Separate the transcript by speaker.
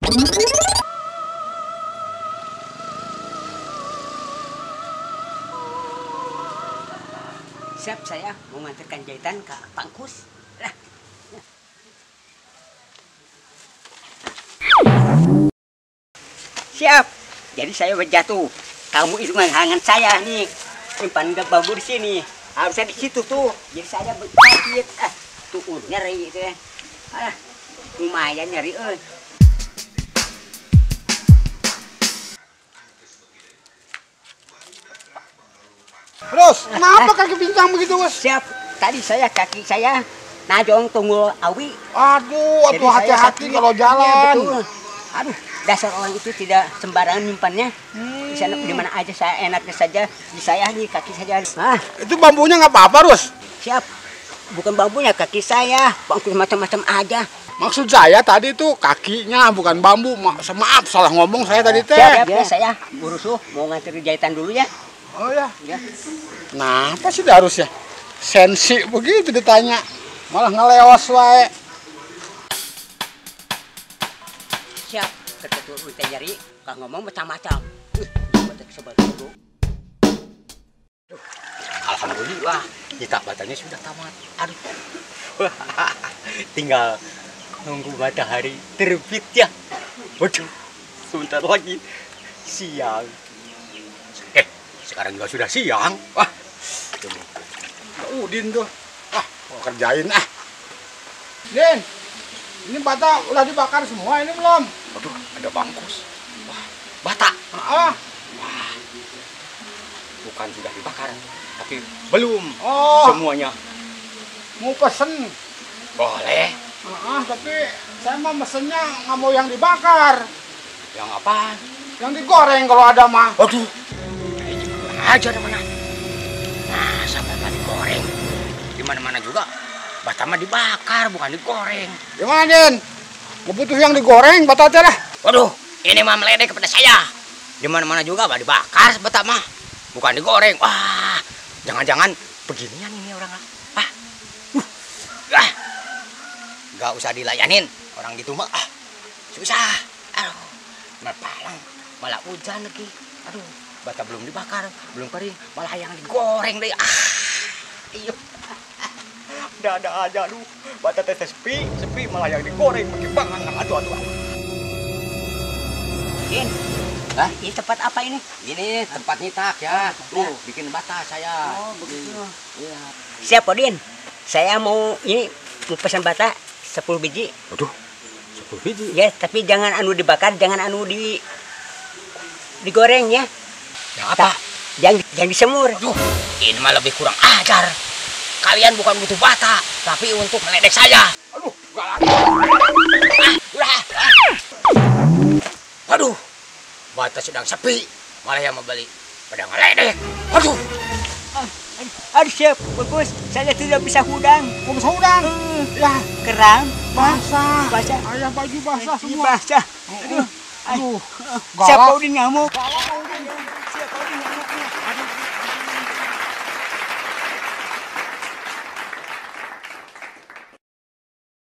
Speaker 1: Siap, saya mau ngantarkan jahitan ke Pangkus. Nah. Siap. Jadi saya berjatuh. Kamu itu menghangat saya nih. Simpan bambu di sini. Harusnya di situ tuh. Jadi saya berjahit. Tuh nyeri itu ya. Lumayan nyeri.
Speaker 2: Terus, kenapa kaki pincang begitu, Bos?
Speaker 1: Siap. Tadi kaki saya najong tunggul awi.
Speaker 2: Aduh, hati-hati kalau jalan.
Speaker 1: Ya, betul. Aduh, dasar orang itu tidak sembarangan nyimpannya. Di sana di mana aja saya enaknya saja. Di saya di kaki saja.
Speaker 2: Itu bambunya nggak apa-apa, Rus?
Speaker 1: Siap. Bukan bambunya, kaki saya. Bangku macam-macam aja.
Speaker 2: Maksud saya tadi tuh kakinya, bukan bambu. Maaf, salah ngomong saya tadi teh.
Speaker 1: Siap, ya, saya urus mau nganter jahitan dulu ya.
Speaker 2: Oh ya.
Speaker 1: Ya.
Speaker 2: Nah, apa sih harus ya? Sensi begitu ditanya. Malah ngelewas wae.
Speaker 1: Siap. Ketua udah nyari, kang ngomong macam-macam.
Speaker 3: Alhamdulillah, kita batanya sudah tamat. Aduh. Tinggal nunggu matahari terbit ya. Waduh, sebentar lagi siang. Sekarang juga sudah siang. Wah,
Speaker 2: Udin tuh. Mau kerjain Din, ini bata udah dibakar semua ini belum?
Speaker 3: aduh, ada bangkus. Wah, bata.
Speaker 2: Wah,
Speaker 3: bukan sudah dibakar, tapi belum semuanya.
Speaker 2: Mau pesen.
Speaker 3: Boleh.
Speaker 2: Tapi saya mah mesennya nggak mau yang dibakar.
Speaker 3: Yang apa?
Speaker 2: Yang digoreng kalau ada mah.
Speaker 3: Waduh, aja ada mana? Nah, sampai tadi digoreng. Di mana-mana juga bata mah dibakar, bukan digoreng.
Speaker 2: Gimana, Din? Butuh yang digoreng, bata aja lah.
Speaker 3: Waduh, ini mah meledek kepada saya. Di mana-mana juga bah dibakar bata mah, bukan digoreng. Wah, jangan-jangan beginian ini orang lah. Gak usah dilayanin orang gitu mah. Susah. Aduh, malah hujan lagi. Aduh, bata belum dibakar, belum kering, malah yang digoreng deh. Iyo. Ada aja lu. Bata teh sepi, malah yang digoreng pakai bangan. Aduh.
Speaker 1: Din, ini tempat apa ini?
Speaker 3: Ini tempat nyitak ya. Tuh, bikin bata saya.
Speaker 1: Oh, begitu.
Speaker 3: Iya.
Speaker 1: Siap, Podin. Saya mau pesan bata 10 biji.
Speaker 3: Aduh, 10 biji.
Speaker 1: Ya, tapi jangan dibakar, jangan digoreng ya.
Speaker 3: Ya apa?
Speaker 1: Jangan disemur.
Speaker 3: Aduh, ini mah lebih kurang ajar. Kalian bukan butuh bata, tapi untuk meledek saya.
Speaker 2: Aduh,
Speaker 3: Aduh, bata sedang sepi, malah yang membeli pada ngeledek. Aduh.
Speaker 1: Aduh, siap, bagus. Saya tidak bisa hudang.
Speaker 2: mau bisa udang. Ya,
Speaker 1: Keram,
Speaker 2: basah.
Speaker 1: basah.
Speaker 2: Ayah baju basah semua.
Speaker 1: Basah.
Speaker 2: Aduh.
Speaker 1: Siapa udah ngamuk?
Speaker 2: Galak, Udin.